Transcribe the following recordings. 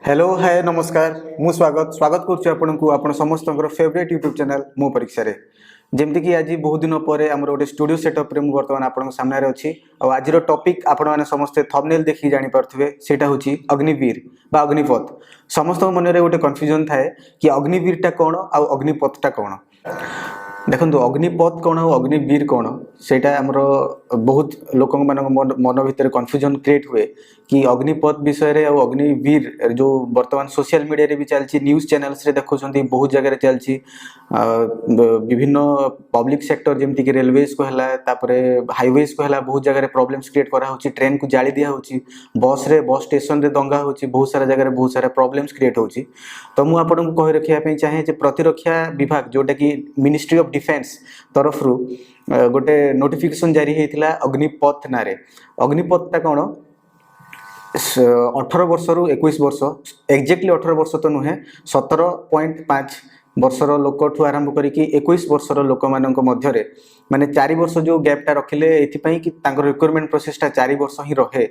Hello hi नमस्कार मु स्वागत स्वागत करुच्ची आपण को आपण समस्त फेवरेट यूट्यूब चैनल मो परीक्षा रे जमती कि आज बहुत दिन पर आम गोटे स्टूडियो सेटअप रे बर्तमान आपण सामने अच्छी और आज टॉपिक आपण मैंने समस्ते थंबनेल देखि जानि पारथिबे सेटा होची अग्निवीर बा अग्निपथ। समस्त मन रे गोटे कन्फ्यूजन थाए कि अग्निवीरटा कौन आ अग्निपथटा कौन। देखो अग्निपथ कौन और अग्निवीर कौन सेटा आमर बहुत लोक मन भितर कन्फ्यूजन क्रिएट हुए कि अग्निपथ विषय रे और अग्निवीर जो वर्तमान सोशल मीडिया रे भी चलती न्यूज चैनल्स रे देखुं बहुत जगह चलती विभिन्न पब्लिक सेक्टर जमती कि रेलवेज को है हाईवेज को है बहुत जगह प्रॉब्लम्स क्रिएट करा होची ट्रेन को जाली दिया होची बस स्टेशन रे दंगा होची बहुत सारा जगह बहुत सारा प्रॉब्लम्स क्रिएट होची। तो मु आपन को कहि रखिया पे चाहे जे प्रतिरक्षा विभाग जोटा कि मिनिस्ट्री ऑफ डिफेंस तरफ रु गोटे नोटिफिकेशन जारी होता अग्निपथ ना अग्निपथटा कौन 18 वर्ष रु 21 वर्ष एक्जेक्टली 18 वर्ष तो नुहे 17.5 वर्षर लोक ठू आरंभ करिकी 21 वर्षर लोक मानक मध्यरे माने 4 वर्ष जो गैपटा रखिले एथिपाई कि तांकर रिक्वायरमेंट प्रोसेसटा 4 वर्ष ही रहे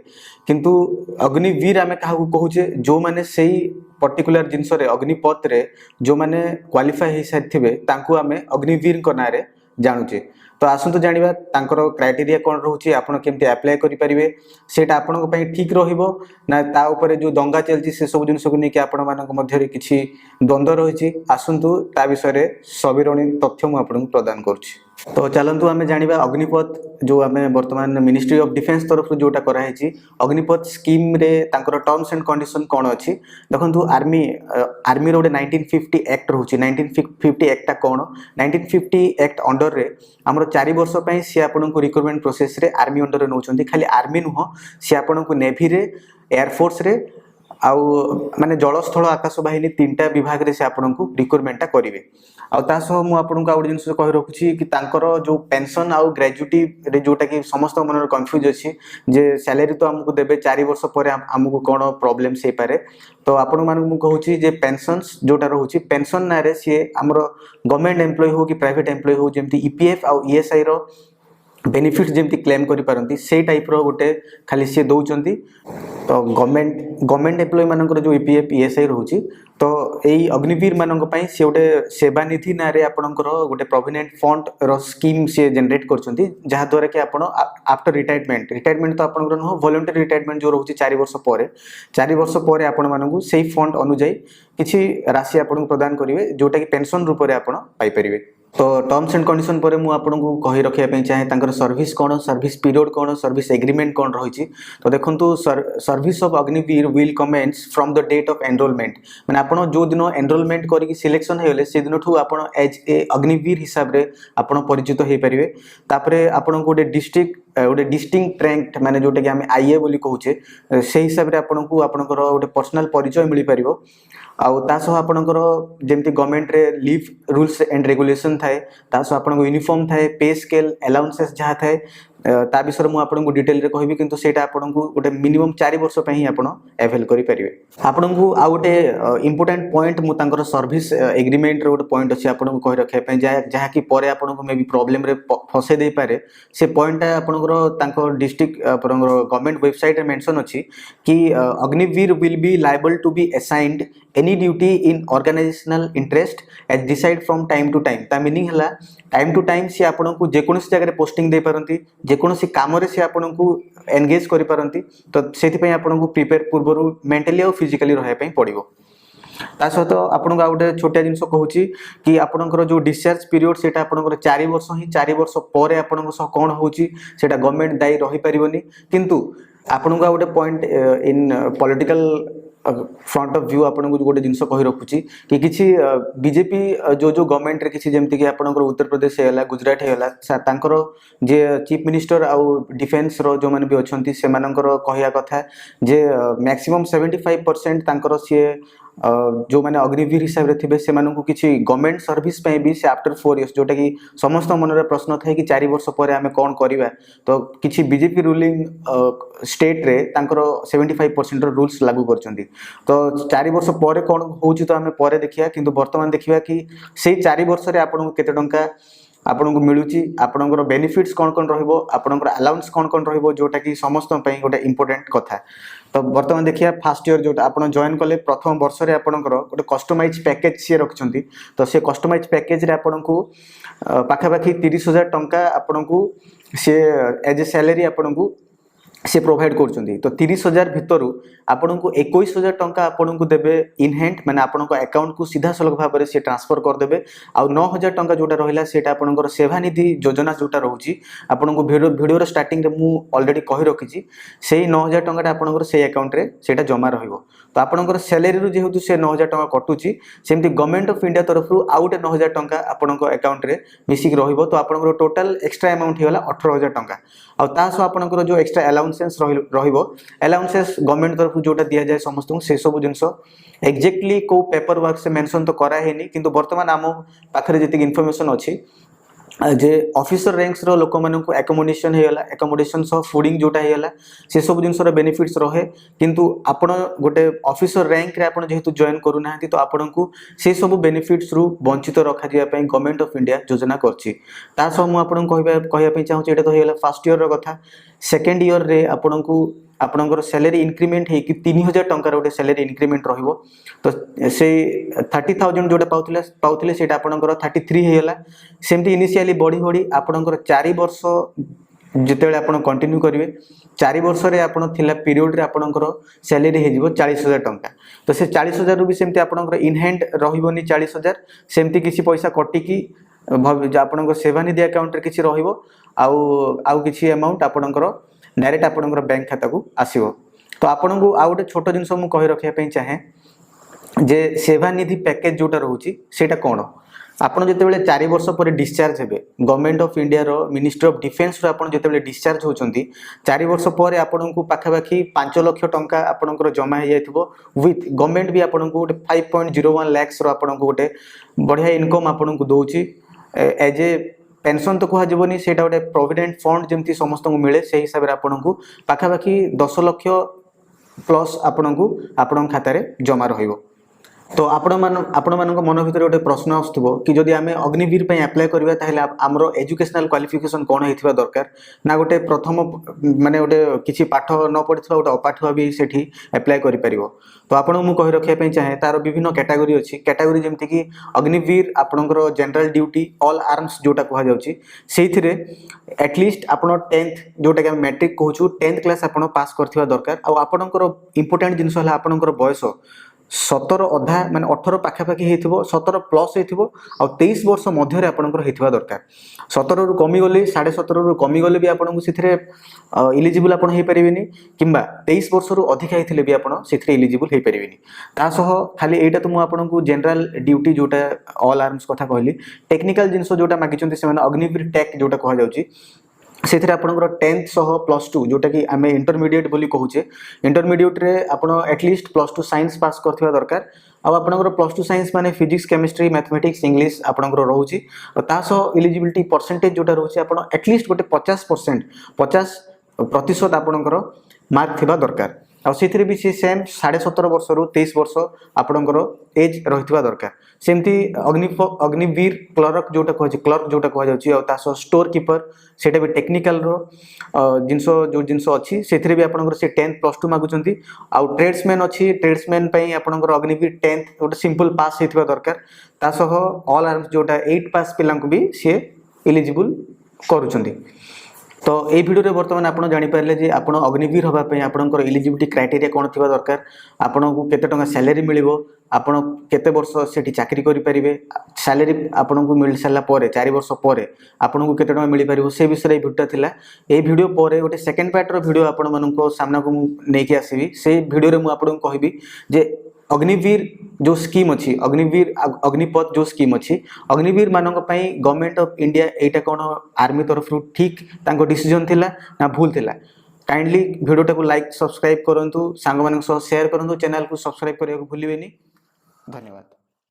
किंतु अग्निवीर आमे काहू कहूचे जो माने सेही पर्टिकुलर जिनस रे अग्निपथ रे जो माने क्वालिफाई हे साथिबे तांकू आमे अग्निवीर को नारे जानूचे। तो आसतु जानिबा तांकर क्राइटेरिया कौन रोचे आपण केमते अप्लाई करि परिबे सेटा आपन पई ठीक रहिबो ना ता ऊपर जो दंगा चलची से सब जिनस को नेकी आपण मानक मध्य रे किछि द्वंद्व रहिछि आसतु ता विषय रे सविरणी तथ्य मु आपन प्रदान करछि। तो चलतु आम जानिबा अग्निपथ जो आम वर्तमान मिनिस्ट्री ऑफ डिफेंस तरफ जोटा कराई अग्निपथ स्कीम रे तांकर टर्म्स एंड कंडीशन कौन अच्छी देखो आर्मी रोटे 1950 एक्ट रोचे 1950 एक्टा कौन 1950 एक्ट अंडर रे आमर 4 वर्ष सी आपन को रिक्रुटमेंट प्रोसेस रे आर्मी अंडर रे नौचंती खाली आर्मी नुह सी आपन को नेवी रे एयरफोर्स रे आउ माने जलस्थल आकाश बाहिनी 3टा विभाग रे से आपन को रिक्रुटमेंटा करिवे। आ ता सह मु आपन को आउट जिंस कहि रखुची कि तांकर जो पेंशन आउ ग्रेजुटी रे जोटा कि समस्त मन कंफ्यूज अछि जे सैलरी तो हमको देबे 4 वर्ष पर हमको कोन प्रॉब्लम से पारे। तो आपन मान मु कहूची जे पेंशन्स जोटा रहउची पेंशन ना रे से हमर गवर्नमेंट एम्प्लॉय हो कि प्राइवेट एम्प्लॉय हो जेमति ईपीएफ आउ ईएसआई रो बेनिफिट्स जमती क्लेम करि पारंती से टाइप रो गोटे खाली से दउचंती। तो गवर्नमेंट एम्प्लॉय मानकर जो ईपीएफ ईएसआई रहउची तो एई अग्निवीर मानक पई से गोटे सेवा निधि ना रे आपनकर गोटे प्रोविडेंट फंड रो स्कीम से जनरेट करचंती जहा द्वारा कि आपण आफ्टर रिटायरमेंट तो आपनकर न वॉलंटरी रिटायरमेंट जो रहउची 4 वर्ष पर आपण मानकू सेही फंड अनुଯାयी किछि राशि आपण प्रदान करिवे जोटा कि पेंशन रूप रे आपण पाई परिवे। तो टर्म्स एंड कंडीशन पर मु आपन को कहि रखिया पे चाहे तांकर सर्विस कोन सर्विस पीरियड कोन सर्विस एग्रीमेंट कोन रहिछि। तो देखंतु service of Agniveer will commence from the date of enrolment माने आपन जो दिन एनरोलमेंट करी कि सिलेक्शन हेले से दिन ठू आपन एज ए अग्निवीर हिसाब रे आपन परिचित हे परिवे। तापरे आपन को गोटे डिस्टिंक्ट रैंक माने जोटे कि हम आईए बोली कहूचे से हिसाब रे आपन को आपनकर गोटे पर्सनल परिचय मिली परिवो। आउ तासह आपनकर जेमति गवर्नमेंट रे लीव रूल्स एंड रेगुलेशन थाए तासह आपन यूनिफॉर्म थाए पे स्केल अलाउंसेस जहा थाए ता विषय मु आपन को डिटेल रे कहबी किंतु सेटा आपन को गोटे मिनिमम 4 वर्ष पे ही आपन अवेल करि परिवे। आपन को आ गोटे इंपोर्टेंट पॉइंट मु तांकर सर्विस एग्रीमेंट रे गोटे पॉइंट अछि आपन को कहि रखे पे जहा कि परे आपन को मे भी प्रॉब्लम रे फसे दे पारे से पॉइंट आपन को तांकर डिस्ट्रिक्ट आपन गवर्नमेंट वेबसाइट रे मेंशन अछि कि Agniveer will be liable to be assigned any duty in organisational interest as decide from time to time. ता मीनिंग हला टाइम टू टाइम से आपन को जे कोनोसी जगह रे पोस्टिंग दे पारंती जे कोनोसी काम रे से आपन को एंगेज करि पारंती। तो सेति पई आपन को प्रिपेयर पूर्वरु मेंटली और फिजिकली रहय पई पड़िबो। ता सहित आपन को गोटे छोटिया जिनस कहूची कि आपनकर जो डिस्चार्ज पीरियड सेटा आपनकर 4 वर्ष ही 4 वर्ष पर आपन सह कोन होची सेटा गवर्नमेंट दायी रही परिबोनी। किंतु आपन को गोटे point in political front of view आपन को गोटे जिनस कहि रखुची कि किछि बीजेपी जो गवर्नमेंट रे किछि जेमति कि आपनकर उत्तर प्रदेश हेला गुजरात हेला तांकर जे चीफ मिनिस्टर आउ डिफेंस रो जो माने भी अछंती से मानकर कहिया कथा जे मैक्सिमम 75% तांकर से जो मैंने अग्निवीर हिसाब रे थिबे से मानकु किछि गवर्नमेंट सर्विस पे भी से आफ्टर 4 इयर्स जोटा कि समस्त मन रे प्रश्न थाए कि 4 वर्ष पर आमे कोन करिवा। तो किछि बीजेपी रूलिंग स्टेट रे तांकर 75% रो रूल्स लागू करचंती। तो 4 वर्ष पर कोन होउची तो आमे परे देखिया किंतु वर्तमान देखिबा कि सेही 4 वर्ष रे आपन केते टंका आपनको मिलूची आपणकर बेनिफिट्स कौन कौन रहिबो आपणकर अलाउंस कौन कौन रहिबो जोटा कि समस्त पई गोटे इंपोर्टेंट कथा। तो वर्तमान देखिए फर्स्ट ईयर जोटा आपण जॉइन कले प्रथम वर्ष रे आपणकर गोटे कस्टमाइज पैकेज से रखछंती। तो से कस्टमाइज पैकेज रे आपणको पाखापाखि 30,000 टंका आपणको से एज ए सैलरी आपणको से प्रोवाइड कर। तो 30,000 भितर आपन को 21,000 टंका आपन को देबे इन हैंड माने आपन को अकाउंट को सीधा सलग भाव से ट्रांसफर कर देबे। आ 9,000 टंका जोटा रहिला सेटा आपन सेवा निधि योजना जोटा रहउची आपन को वीडियो स्टार्टिंग रे मु ऑलरेडी कहि रखिची सेही 9,000 टंका आपन से अकाउंट रे सेटा जमा रहिबो। तो आपन सैलरी रु जेहेतु से 9,000 टंका कटुची सेमती गवर्नमेंट ऑफ इंडिया तरफ रु आउट 9,000 टंका आपन अकाउंट रे मिसिक रहिबो। तो आपन टोटल एक्स्ट्रा अमाउंट हिला 18,000 टंका। आ तासो आपन जो एक्स्ट्रा अलाउंसेस रहिबो अलाउंसेस गवर्नमेंट तरफ जोटा दिया जाए समस्त से सब जिनस एक्जेक्टली को पेपर वर्क से मेंशन तो करा हेनी किंतु वर्तमान आम पाखरे जति इन्फॉर्मेशन अछि जे ऑफिसर रैंक्स रो लोक मानन को एकोमोडेशन हेला एकोमोडेशन सह फूडिंग जोटा हेला से सब जिनस रो बेनिफिट्स रहे। किंतु आपण गोटे ऑफिसर रैंक रे आपण जेहेतु जॉइन करू नाहंती तो आपण को से सब बेनिफिट्स रु वंचित रखा दिया पई गवर्नमेंट ऑफ इंडिया योजना करछि। ता सह मु आपण कहया पई चाहू एटा तो हेला फर्स्ट ईयर रो कथा। सेकंड ईयर रे आपण को आपणकर सैलरी इंक्रीमेंट है कि 3,000 टंका गोटे सैलरी इंक्रीमेंट रहिबो। तो से 30,000 जोटा पाउथिले सेटा आपणकर 33 हेला। सेमती इनिशियली बढ़ी बढ़ी आपणकर 4 वर्ष जेतेबेले आपण कंटिन्यू करिवे 4 वर्ष रे आपण थिला पीरियड रे आपणकर सैलरी हे जिवो 40,000 टंका। तो से 40,000 रु भी सेमती आपणकर इन हैंड रहिबोनी 40,000 सेमती किसी पैसा कटि की आपणकर सेवा निधि अकाउंट रे किछि रहिबो आउ किछि अमाउंट आपणकर डायरेक्ट आपणकर बैंक खाता को आसीबो। तो आपन को आउ गोटे छोट जिनस मु कहि रखिया पई चाहे जे सेवा निधि पैकेज जोटा रहउची सेटा कोन आपन जेतेबेले 4 वर्ष पर डिस्चार्ज हेबे गवर्नमेंट ऑफ इंडिया रो मिनिस्ट्री ऑफ डिफेंस रो आपन जेतेबेले डिस्चार्ज होचंती 4 वर्ष पर आपन को पाखापाखि 5 लाख टंका आपनकर जमा हे जायथिबो विथ गवर्नमेंट भी आपन को 5.01 लाख रो आपन को गोटे बढ़िया इनकम आपन को दोउची एज ए पेंशन तो कह जीवनी सेटा गोटे प्रोविडेंट फंड जमती समस्त को मिले से हिसाब रे आपन को पाखापाखि 10 लाख प्लस आपन को आपन खाता रे जमा रहिबो। तो आपण मान मन भीतर गोटे प्रश्न आसुथबो कि जदि आमे अग्निवीर पे अप्लाई करबा ताहेले हमरो एजुकेशनल क्वालिफिकेशन कोन हेथिबा दरकार ना गोटे प्रथम माने गोटे किछि पाठ न पढिथबा गोटे अपाठुआ भी सेठी अप्लाई करि परिबो। तो आपण मु कहि रखिया पे चाहे तार विभिन्न कैटेगरी अछि कैटेगरी जेमति कि अग्निवीर आपनकर जनरल ड्यूटी ऑल आर्म्स जोटा कहा जाउची सेथिरे एटलीस्ट आपण 10th जोटा कि मैट्रिक कहूछु 10th क्लास आपण पास करथिबा दरकार। आ आपनकर इंपोर्टेंट जिंस हला आपनकर बयस 17 अधा माने 18 पाखापाखि हेथिबो 17 प्लस हेथिबो आ 23 वर्ष मध्य रे आपनकर हेथिबा दरकार। 17 रु कमी गले 17.5 रु कमी गले भी आपन सिथरे एलिजिबल आपन हे परिबेनी किंबा 23 वर्ष रु अधिक हेथिले भी आपन सिथरे एलिजिबल हे परिबेनी। ता सह खाली एटा तो मु आपन को जनरल ड्यूटी जोटा ऑल आर्म्स कथा कहली टेक्निकल जिंस जोटा मागिचंती से माने अग्निवीर टेक जोटा कहा जाउची से आपनकर 10th सह +2 जोटा कि आमे इंटरमीडिएट बोली कहूचे इंटरमीडिएट रे आपण एटलीस्ट +2 साइंस पास करथिबा दरकार। अब आपनकर +2 साइंस माने फिजिक्स केमिस्ट्री मैथमेटिक्स इंग्लिश आपनकर रहउची ता सह एलिजिबिलिटी परसेंटेज जोटा रहउची आपण एटलीस्ट गोटे 50% आपनकर मार्क थिबा दरकार। आ सेथिरे भी से सेम 17.5 वर्ष रु 23 वर्ष आपनकर एज रहितबा दरकार। सेमती अग्निवीर क्लर्क जोटा कह जाउची आ तासो स्टोर कीपर सेटा भी टेक्निकल रो जिंस अछि सेथिरे भी आपनकर से 10th +2 मागुचंती। आ ट्रेड्समैन अछि ट्रेड्समैन पई आपनकर अग्निवीर 10th गोटे सिंपल पास हेथिबा दरकार। तासो ऑल आर्म्स जोटा 8 पास पिलांक भी से एलिजिबल करूचंती। तो ये वीडियो रे वर्तमान आपण जानि पारले जे आपण अग्निवीर होबा पई आपनकर एलिजिबिलिटी क्राइटेरिया कोन थिबा दरकार आपण को केते टंका सैलरी मिलिबो आपण केते वर्ष सेठी चाकरी करि परिबे सैलरी आपण को मिल साला परे 4 वर्ष परे आपण को केते टंका मिलि परिबो से विषय रे वीडियो थिला। ए वीडियो परे गोटे सेकंड पार्ट रो वीडियो आपण मानन को सामना को नै कि आसीबी से वीडियो रे मु आपण को कहबी जे अग्निवीर जो स्कीम अच्छी अग्निवीर अग्निपथ जो स्कीम अच्छी अग्निवीर मानक पई government of India Etah cone army तरफ रु ठीक तांको डिसीजन थिला ना भूल थिला। काइंडली वीडियो को लाइक सब्सक्राइब करंतु सांग मानक सह शेयर करंतु चैनल को सब्सक्राइब करिया को भूलिबेनी। धन्यवाद।